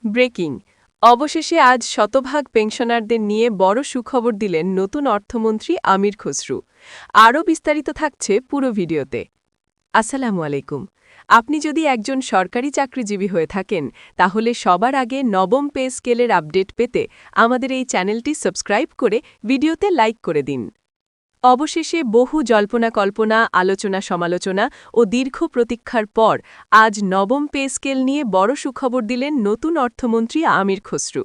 Breaking অবশেষে আজ শতভাগ পেনশনারদের নিয়ে বড় সুখবর দিলেন নতুন অর্থমন্ত্রী আমির খসরু। আরও বিস্তারিত থাকছে পুরো ভিডিওতে। আসসালামু আলাইকুম। আপনি যদি একজন সরকারি চাকরিজীবী হয়ে থাকেন তাহলে সবার আগে নবম পে স্কেলের আপডেট পেতে আমাদের এই চ্যানেলটি সাবস্ক্রাইব করে ভিডিওতে লাইক করে দিন। অবশেষে বহু জল্পনা-কল্পনা, আলোচনা-সমালোচনা ও দীর্ঘ প্রতীক্ষার পর আজ নবম পে স্কেল নিয়ে বড় সুখবর দিলেন নতুন অর্থমন্ত্রী আমির খসরু।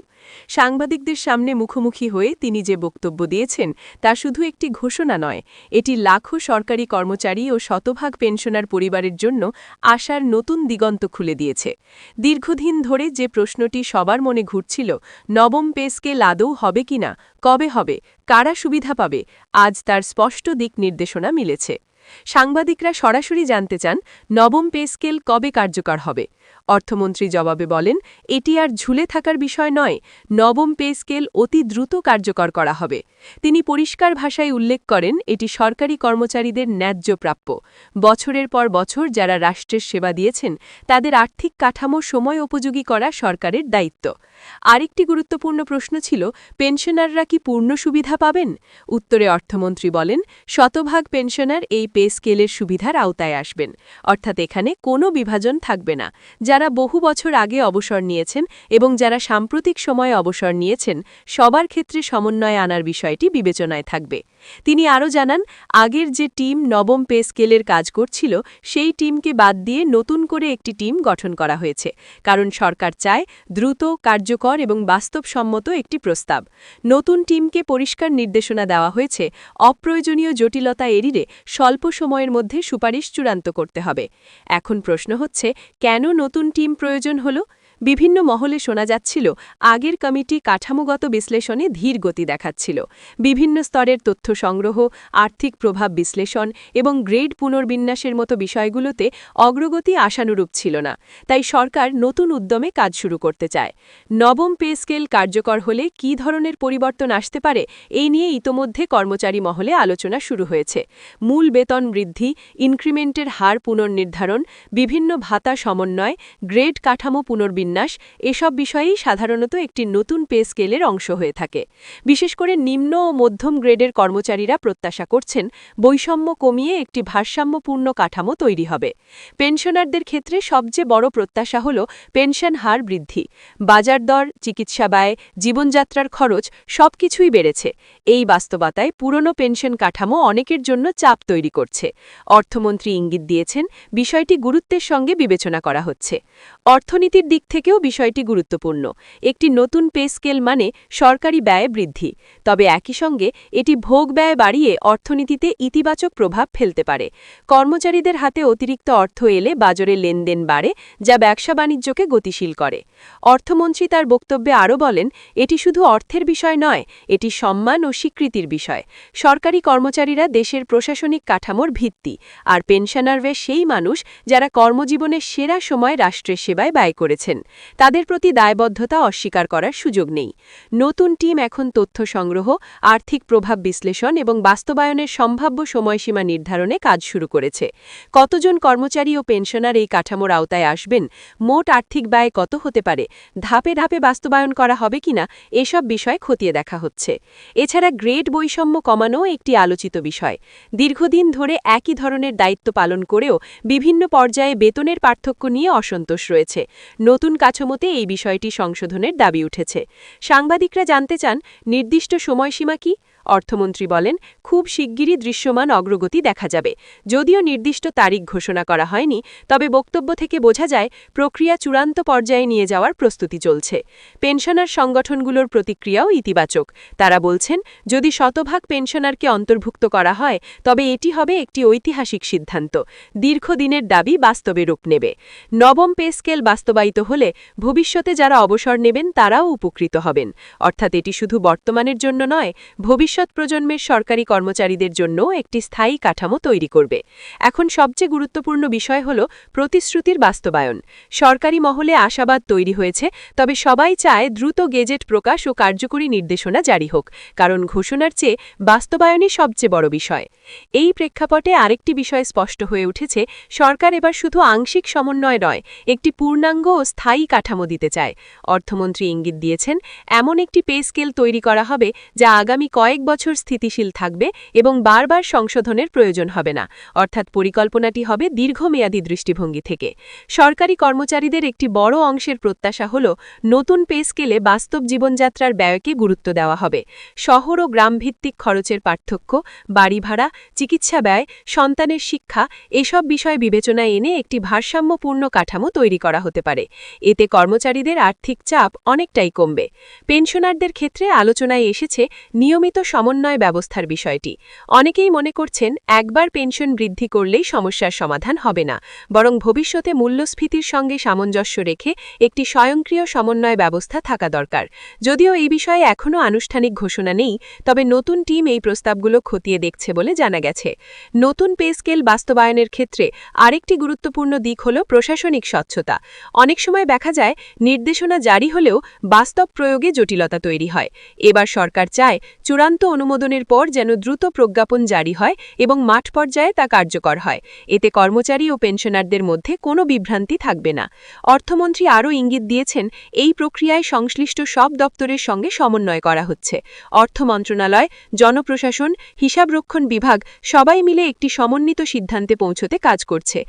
সাংবাদিকদের সামনে মুখোমুখি হয়ে তিনি যে বক্তব্য দিয়েছেন তা শুধু একটি ঘোষণা নয়, এটি লাখো সরকারি কর্মচারী ও শতভাগ পেনশনার পরিবারের জন্য আশার নতুন দিগন্ত খুলে দিয়েছে। দীর্ঘদিন ধরে যে প্রশ্নটি সবার মনে ঘুরছিল, নবম পে স্কেল আদৌ হবে কিনা, কবে হবে, কারা সুবিধা পাবে, আজ তার স্পষ্ট দিক নির্দেশনা মিলেছে। সাংবাদিকরা সরাসরি জানতে চান নবম পে স্কেল কবে কার্যকর হবে। অর্থমন্ত্রী জবাবে বলেন, এটি আর ঝুলে থাকার বিষয় নয়, নবম পে স্কেল অতি দ্রুত কার্যকর করা হবে। তিনি পরিষ্কার ভাষায় উল্লেখ করেন, এটি সরকারি কর্মচারীদের ন্যায্য প্রাপ্য। বছরের পর বছর যারা রাষ্ট্রের সেবা দিয়েছেন তাদের আর্থিক কাঠামো সময় উপযোগী করা সরকারের দায়িত্ব। আরেকটি গুরুত্বপূর্ণ প্রশ্ন ছিল, পেনশনাররা কি পূর্ণ সুবিধা পাবেন? উত্তরে অর্থমন্ত্রী বলেন, শতভাগ পেনশনার এই পে স্কেলের সুবিধার আওতায় আসবেন, অর্থাৎ এখানে কোনো বিভাজন থাকবে না। যারা বহু বছর আগে অবসর নিয়েছেন এবং যারা সাম্প্রতিক সময়ে অবসর নিয়েছেন, সবার ক্ষেত্রে সমন্বয় আনার বিষয়টি বিবেচনায় থাকবে। তিনি আরও জানান, আগের যে টিম নবম পে স্কেলের কাজ করছিল সেই টিমকে বাদ দিয়ে নতুন করে একটি টিম গঠন করা হয়েছে, কারণ সরকার চায় দ্রুত, কার্যকর এবং বাস্তবসম্মত একটি প্রস্তাব। নতুন টিমকে পরিষ্কার নির্দেশনা দেওয়া হয়েছে, অপ্রয়োজনীয় জটিলতা এড়িয়ে স্বল্প সময়ের মধ্যে সুপারিশ চূড়ান্ত করতে হবে। এখন প্রশ্ন হচ্ছে, কেন নতুন টিম প্রয়োজন হল? বিভিন্ন মহলে শোনা যাচ্ছিল, আগের কমিটি কাঠামোগত বিশ্লেষণে ধীর গতি দেখাচ্ছিল। বিভিন্ন স্তরের তথ্য সংগ্রহ, আর্থিক প্রভাব বিশ্লেষণ এবং গ্রেড পুনর্বিন্যাসের মতো বিষয়গুলোতে অগ্রগতি আশানুরূপ ছিল না। তাই সরকার নতুন উদ্যমে কাজ শুরু করতে চায়। নবম পে স্কেল কার্যকর হলে কী ধরনের পরিবর্তন আসতে পারে, এই নিয়ে ইতোমধ্যে কর্মচারী মহলে আলোচনা শুরু হয়েছে। মূল বেতন বৃদ্ধি, ইনক্রিমেন্টের হার পুনর্নির্ধারণ, বিভিন্ন ভাতা সমন্বয়, গ্রেড কাঠামো পুনর্বিন্যাস, এসব বিষয়েই সাধারণত একটি নতুন পে স্কেলের অংশ হয়ে থাকে। বিশেষ করে নিম্ন ও মধ্যম গ্রেডের কর্মচারীরা প্রত্যাশা করছেন, বৈষম্য কমিয়ে একটি ভারসাম্যপূর্ণ কাঠামো তৈরি হবে। পেনশনারদের ক্ষেত্রে সবচেয়ে বড় প্রত্যাশা হল পেনশন হার বৃদ্ধি। বাজার দর, চিকিৎসা ব্যয়, জীবনযাত্রার খরচ সবকিছুই বেড়েছে। এই বাস্তবতায় পুরনো পেনশন কাঠামো অনেকের জন্য চাপ তৈরি করছে। অর্থমন্ত্রী ইঙ্গিত দিয়েছেন, বিষয়টি গুরুত্বের সঙ্গে বিবেচনা করা হচ্ছে। অর্থনীতির দিক থেকেও বিষয়টি গুরুত্বপূর্ণ। একটি নতুন পে স্কেল মানে সরকারি ব্যয় বৃদ্ধি, তবে একই সঙ্গে এটি ভোগ ব্যয় বাড়িয়ে অর্থনীতিতে ইতিবাচক প্রভাব ফেলতে পারে। কর্মচারীদের হাতে অতিরিক্ত অর্থ এলে বাজারে লেনদেন বাড়ে, যা ব্যবসা বাণিজ্যকে গতিশীল করে। অর্থমন্ত্রী তার বক্তব্যে আরও বলেন, এটি শুধু অর্থের বিষয় নয়, এটি সম্মান ও স্বীকৃতির বিষয়। সরকারি কর্মচারীরা দেশের প্রশাসনিক কাঠামোর ভিত্তি, আর পেনশনাররা সেই মানুষ যারা কর্মজীবনের সেরা সময় রাষ্ট্রের সেবায় ব্যয় করেছেন। তাদের প্রতি দায়বদ্ধতা অস্বীকার করার সুযোগ নেই। নতুন টিম এখন তথ্য সংগ্রহ, আর্থিক প্রভাব বিশ্লেষণ এবং বাস্তবায়নের সম্ভাব্য সময়সীমা নির্ধারণে কাজ শুরু করেছে। কতজন কর্মচারী ও পেনশনার এই কাঠামোর আওতায় আসবেন, মোট আর্থিক ব্যয় কত হতে পারে, ধাপে ধাপে বাস্তবায়ন করা হবে কিনা, এসব বিষয় খতিয়ে দেখা হচ্ছে। এছাড়া গ্রেড বৈষম্য কমানোও একটি আলোচিত বিষয়। দীর্ঘদিন ধরে একই ধরনের দায়িত্ব পালন করেও বিভিন্ন পর্যায়ে বেতনের পার্থক্য নিয়ে অসন্তোষ রয়েছে। নতুন কাঠামোতে এই বিষয়টি সংশোধনের দাবি উঠেছে। সাংবাদিকরা জানতে চান, নির্দিষ্ট সময়সীমা কি? অর্থমন্ত্রী বলেন, খুব শিগগিরই দৃশ্যমান অগ্রগতি দেখা যাবে। যদিও নির্দিষ্ট তারিখ ঘোষণা করা হয়নি, তবে বক্তব্য থেকে বোঝা যায় প্রক্রিয়া চূড়ান্ত পর্যায়ে নিয়ে যাওয়ার প্রস্তুতি চলছে। পেনশনার সংগঠনগুলোর প্রতিক্রিয়াও ইতিবাচক। তারা বলছেন, যদি শতভাগ পেনশনারকে অন্তর্ভুক্ত করা হয় তবে এটি হবে একটি ঐতিহাসিক সিদ্ধান্ত। দীর্ঘদিনের দাবি বাস্তবে রূপ নেবে। নবম পে স্কেল বাস্তবায়িত হলে ভবিষ্যতে যারা অবসর নেবেন তারাও উপকৃত হবেন। অর্থাৎ এটি শুধু বর্তমানের জন্য নয়, ভবিষ্যৎ ভবিষ্যৎ প্রজন্মের সরকারি কর্মচারীদের জন্য একটি স্থায়ী কাঠামো তৈরি করবে। এখন সবচেয়ে গুরুত্বপূর্ণ বিষয় হল প্রতিশ্রুতির বাস্তবায়ন। সরকারি মহলে আশাবাদ তৈরি হয়েছে, তবে সবাই চায় দ্রুত গেজেট প্রকাশ ও কার্যকরী নির্দেশনা জারি হোক, কারণ ঘোষণার চেয়ে বাস্তবায়নই সবচেয়ে বড় বিষয়। এই প্রেক্ষাপটে আরেকটি বিষয় স্পষ্ট হয়ে উঠেছে, সরকার এবার শুধু আংশিক সমন্বয় নয়, একটি পূর্ণাঙ্গ ও স্থায়ী কাঠামো দিতে চায়। অর্থমন্ত্রী ইঙ্গিত দিয়েছেন, এমন একটি পে স্কেল তৈরি করা হবে যা আগামী কয়েক বছর স্থিতিশীল থাকবে এবং বারবার সংশোধনের প্রয়োজন হবে না, অর্থাৎ পরিকল্পনাটি হবে দীর্ঘমেয়াদী দৃষ্টিভঙ্গি থেকে। সরকারি কর্মচারীদের একটি বড় অংশের প্রত্যাশা হল নতুন পে স্কেলে বাস্তব জীবনযাত্রার ব্যয়কে গুরুত্ব দেওয়া হবে। শহর ও গ্রামভিত্তিক খরচের পার্থক্য, বাড়ি ভাড়া, চিকিৎসা ব্যয়, সন্তানের শিক্ষা এসব বিষয় বিবেচনায় এনে একটি ভারসাম্যপূর্ণ কাঠামো তৈরি করা হতে পারে। এতে কর্মচারীদের আর্থিক চাপ অনেকটাই কমবে। পেনশনারদের ক্ষেত্রে আলোচনায় এসেছে নিয়মিত সমন্বয় ব্যবস্থার বিষয়টি। অনেকেই মনে করছেন, একবার পেনশন বৃদ্ধি করলেই সমস্যার সমাধান হবে না, বরং ভবিষ্যতে মূল্যস্ফীতির সঙ্গে সামঞ্জস্য রেখে একটি স্বয়ংক্রিয় সমন্বয় ব্যবস্থা থাকা দরকার। যদিও এই বিষয়ে এখনও আনুষ্ঠানিক ঘোষণা নেই, তবে নতুন টিম এই প্রস্তাবগুলো খতিয়ে দেখছে বলে জানা গেছে। নতুন পে স্কেল বাস্তবায়নের ক্ষেত্রে আরেকটি গুরুত্বপূর্ণ দিক হল প্রশাসনিক স্বচ্ছতা। অনেক সময় দেখা যায়, নির্দেশনা জারি হলেও বাস্তব প্রয়োগে জটিলতা তৈরি হয়। এবার সরকার চায়, চূড়ান্ত অনুমোদনের পর যেন দ্রুত প্রজ্ঞাপন জারি হয় এবং মাঠ পর্যায়ে তা কার্যকর হয়। এতে কর্মচারী ও পেনশনারদের মধ্যে কোনো বিভ্রান্তি থাকবে না। অর্থমন্ত্রী আরও ইঙ্গিত দিয়েছেন, এই প্রক্রিয়ায় সংশ্লিষ্ট সব দপ্তরের সঙ্গে সমন্বয় করা হচ্ছে। অর্থ মন্ত্রণালয়, জনপ্রশাসন, হিসাবরক্ষণ বিভাগ সবাই মিলে একটি সমন্বিত সিদ্ধান্তে পৌঁছতে কাজ করছে।